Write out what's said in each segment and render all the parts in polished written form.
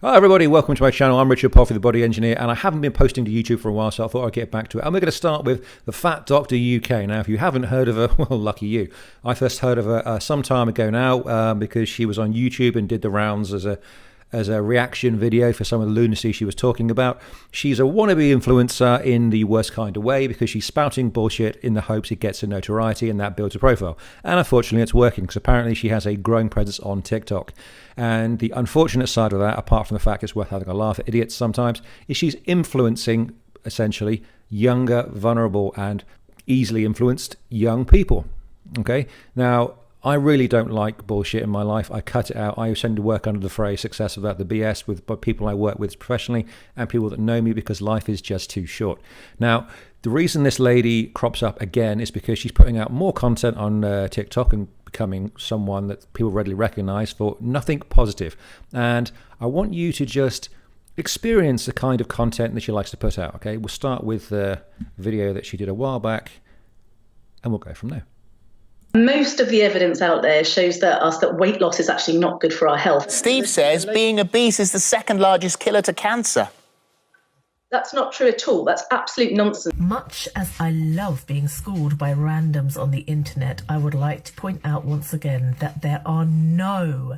Hi everybody, welcome to my channel. I'm Richard Poffey, the Body Engineer, and I haven't been posting to YouTube for a while, so I thought I'd get back to it. And we're going to start with the Fat Doctor UK. Now, if you haven't heard of her, well, lucky you. I first heard of her some time ago now because she was on YouTube and did the rounds as a reaction video for some of the lunacy she was talking about. She's a wannabe influencer in the worst kind of way because she's spouting bullshit in the hopes it gets her notoriety and that builds a profile. And unfortunately, it's working because apparently she has a growing presence on TikTok. And the unfortunate side of that, apart from the fact it's worth having a laugh at idiots sometimes, is she's influencing, essentially, younger, vulnerable, and easily influenced young people. Okay? Now, I really don't like bullshit in my life. I cut it out. I tend to work under the phrase success without the BS with people I work with professionally and people that know me because life is just too short. Now, the reason this lady crops up again is because she's putting out more content on TikTok and becoming someone that people readily recognize for nothing positive. And I want you to just experience the kind of content that she likes to put out. Okay, we'll start with the video that she did a while back and we'll go from there. Most of the evidence out there shows that weight loss is actually not good for our health. Steve says being obese is the second largest killer to cancer. That's not true at all. That's absolute nonsense. Much as I love being schooled by randoms on the internet, I would like to point out once again that there are no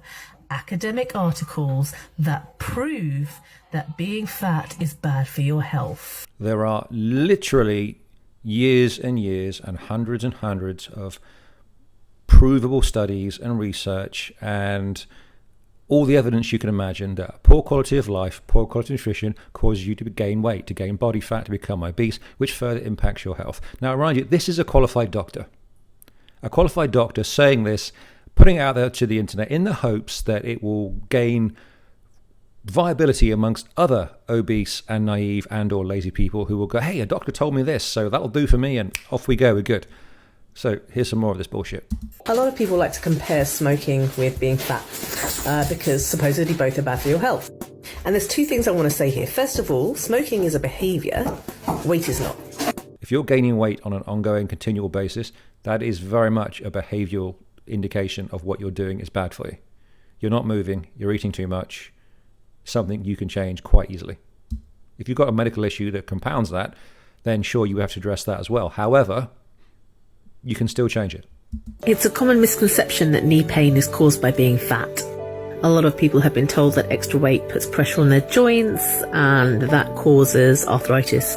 academic articles that prove that being fat is bad for your health. There are literally years and years and hundreds of provable studies and research and all the evidence you can imagine that poor quality of life, poor quality nutrition causes you to gain weight, to gain body fat, to become obese, which further impacts your health. Now, I remind you, this is a qualified doctor. A qualified doctor saying this, putting it out there to the internet in the hopes that it will gain viability amongst other obese and naive and or lazy people who will go, hey, a doctor told me this, so that'll do for me, and off we go, we're good. So here's some more of this bullshit. A lot of people like to compare smoking with being fat because supposedly both are bad for your health. And there's two things I want to say here. First of all, smoking is a behaviour, weight is not. If you're gaining weight on an ongoing, continual basis, that is very much a behavioural indication of what you're doing is bad for you. You're not moving, you're eating too much, something you can change quite easily. If you've got a medical issue that compounds that, then sure, you have to address that as well. However, you can still change it. It's a common misconception that knee pain is caused by being fat. A lot of people have been told that extra weight puts pressure on their joints and that causes arthritis.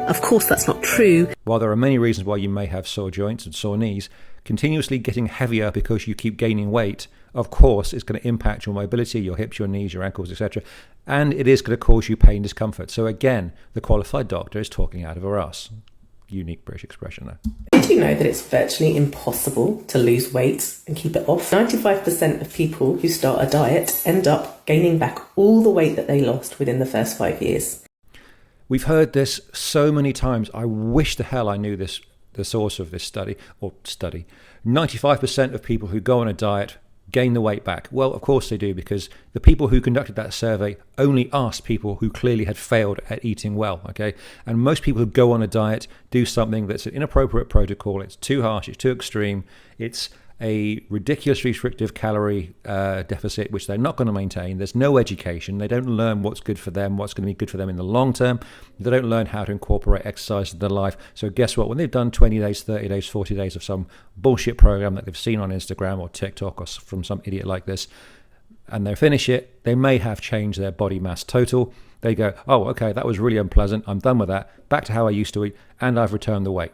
Of course, that's not true. While there are many reasons why you may have sore joints and sore knees, continuously getting heavier because you keep gaining weight, of course, is going to impact your mobility, your hips, your knees, your ankles, etc. And it is going to cause you pain, discomfort. So again, the qualified doctor is talking out of her ass. Unique British expression there. Did you know that it's virtually impossible to lose weight and keep it off? 95% of people who start a diet end up gaining back all the weight that they lost within the first 5 years. We've heard this so many times. I wish the hell I knew this, the source of this study. 95% of people who go on a diet gain the weight back. Well, of course they do, because the people who conducted that survey only asked people who clearly had failed at eating well, okay? And most people who go on a diet do something that's an inappropriate protocol. It's too harsh, it's too extreme, it's a ridiculous restrictive calorie deficit, which they're not going to maintain. There's no education. They don't learn what's good for them, what's going to be good for them in the long term. They don't learn how to incorporate exercise into their life. So guess what? When they've done 20 days, 30 days, 40 days of some bullshit program that they've seen on Instagram or TikTok or from some idiot like this, and they finish it, they may have changed their body mass total. They go, oh, okay, that was really unpleasant. I'm done with that. Back to how I used to eat, and I've returned the weight.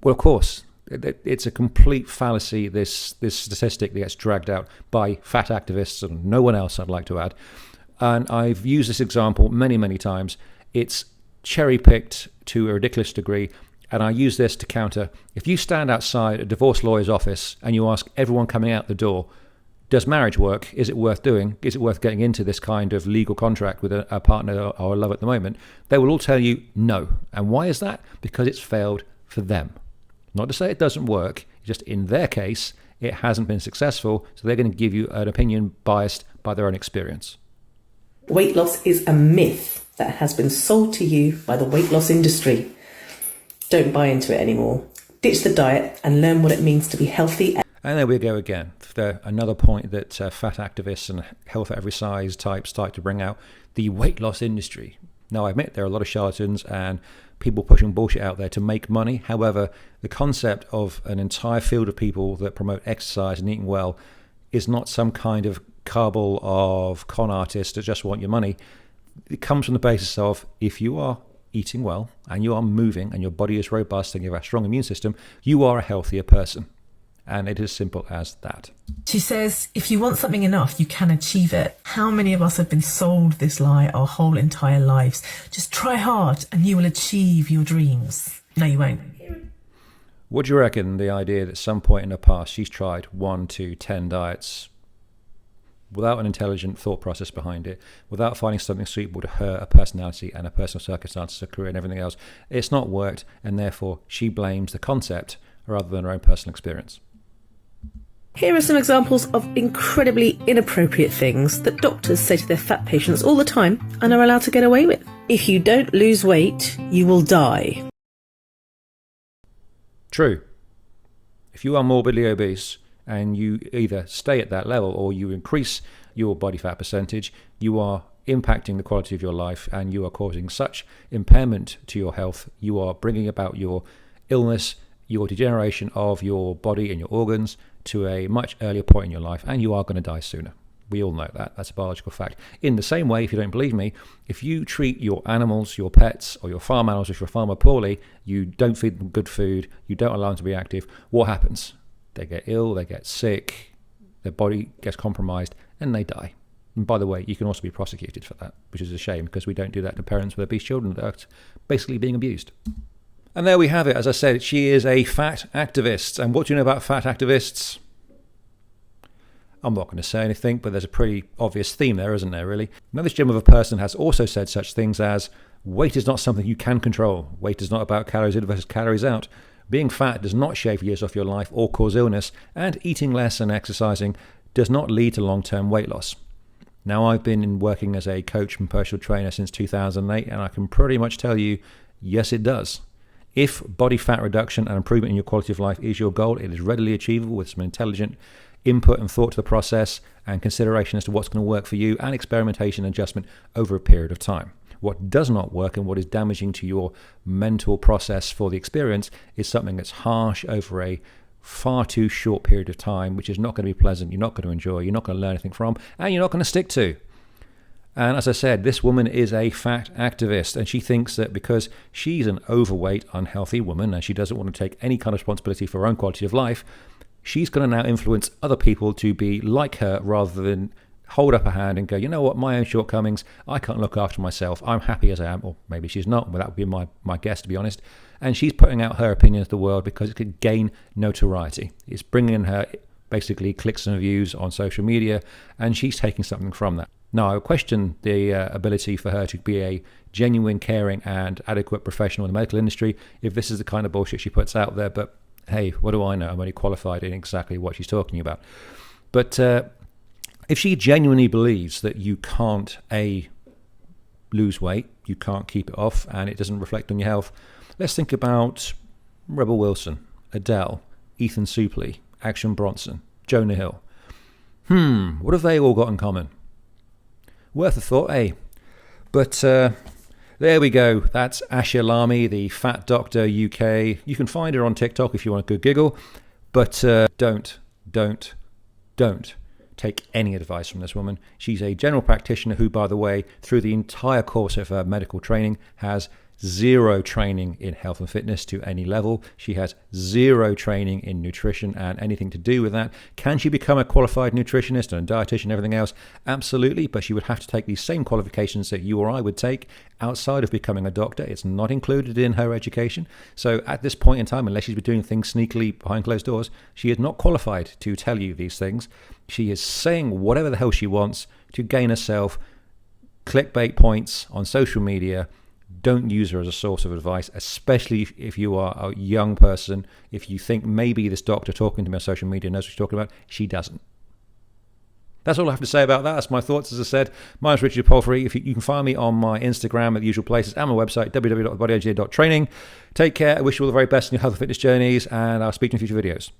Well, of course, it's a complete fallacy, this statistic that gets dragged out by fat activists and no one else, I'd like to add. And I've used this example many, many times. It's cherry-picked to a ridiculous degree, and I use this to counter. If you stand outside a divorce lawyer's office and you ask everyone coming out the door, does marriage work? Is it worth doing? Is it worth getting into this kind of legal contract with a partner or a love at the moment? They will all tell you no. And why is that? Because it's failed for them. Not to say it doesn't work, just in their case, it hasn't been successful, so they're going to give you an opinion biased by their own experience. Weight loss is a myth that has been sold to you by the weight loss industry. Don't buy into it anymore. Ditch the diet and learn what it means to be healthy. And there we go again. Another point that fat activists and health at every size types start to bring out, the weight loss industry. Now, I admit there are a lot of charlatans and people pushing bullshit out there to make money. However, the concept of an entire field of people that promote exercise and eating well is not some kind of cabal of con artists that just want your money. It comes from the basis of, if you are eating well and you are moving and your body is robust and you have a strong immune system, you are a healthier person. And it is simple as that. She says, if you want something enough, you can achieve it. How many of us have been sold this lie our whole entire lives? Just try hard and you will achieve your dreams. No, you won't. What do you reckon, the idea that at some point in the past she's tried 1 to 10 diets without an intelligent thought process behind it, without finding something suitable to her, a personality and her personal circumstances, her career and everything else, it's not worked, and therefore she blames the concept rather than her own personal experience? Here are some examples of incredibly inappropriate things that doctors say to their fat patients all the time and are allowed to get away with. If you don't lose weight, you will die. True. If you are morbidly obese and you either stay at that level or you increase your body fat percentage, you are impacting the quality of your life and you are causing such impairment to your health. You are bringing about your illness, your degeneration of your body and your organs to a much earlier point in your life, and you are going to die sooner. We all know that. That's a biological fact. In the same way, if you don't believe me, if you treat your animals, your pets, or your farm animals, if you're a farmer, poorly, you don't feed them good food, you don't allow them to be active, what happens? They get ill, they get sick, their body gets compromised, and they die. And by the way, you can also be prosecuted for that, which is a shame, because we don't do that to parents with obese children that are basically being abused. And there we have it. As I said, she is a fat activist. And what do you know about fat activists? I'm not going to say anything, but there's a pretty obvious theme there, isn't there, really? Now, this gem of a person has also said such things as, weight is not something you can control. Weight is not about calories in versus calories out. Being fat does not shave years off your life or cause illness, and eating less and exercising does not lead to long-term weight loss. Now, I've been working as a coach and personal trainer since 2008, and I can pretty much tell you, yes, it does. If body fat reduction and improvement in your quality of life is your goal, it is readily achievable with some intelligent input and thought to the process and consideration as to what's going to work for you and experimentation and adjustment over a period of time. What does not work and what is damaging to your mental process for the experience is something that's harsh over a far too short period of time, which is not going to be pleasant, you're not going to enjoy, you're not going to learn anything from, and you're not going to stick to. And as I said, this woman is a fat activist, and she thinks that because she's an overweight, unhealthy woman, and she doesn't want to take any kind of responsibility for her own quality of life, she's going to now influence other people to be like her rather than hold up a hand and go, you know what, my own shortcomings, I can't look after myself, I'm happy as I am. Or maybe she's not, but that would be my guess, to be honest. And she's putting out her opinion to the world because it could gain notoriety. It's bringing her basically clicks and views on social media, and she's taking something from that. Now, I question the ability for her to be a genuine, caring, and adequate professional in the medical industry if this is the kind of bullshit she puts out there. But hey, what do I know? I'm only qualified in exactly what she's talking about. But if she genuinely believes that you can't, lose weight, you can't keep it off, and it doesn't reflect on your health, let's think about Rebel Wilson, Adele, Ethan Suplee, Action Bronson, Jonah Hill. What have they all got in common? Worth a thought, eh? But there we go. That's Asha Lamy, the Fat Doctor UK. You can find her on TikTok if you want a good giggle. But don't take any advice from this woman. She's a general practitioner who, by the way, through the entire course of her medical training, has zero training in health and fitness to any level. She has zero training in nutrition and anything to do with that. Can she become a qualified nutritionist and a dietitian and everything else? Absolutely, but she would have to take these same qualifications that you or I would take outside of becoming a doctor. It's not included in her education. So at this point in time, unless she's been doing things sneakily behind closed doors, she is not qualified to tell you these things. She is saying whatever the hell she wants to gain herself clickbait points on social media. Don't use her as a source of advice, especially if you are a young person. If you think maybe this doctor talking to me on social media knows what she's talking about, she doesn't. That's all I have to say about that. That's my thoughts. As I said, my name's Richard Palfrey. You can find me on my Instagram at the usual places and my website, www.thebodyengineer.training. Take care. I wish you all the very best in your health and fitness journeys, and I'll speak to you in future videos.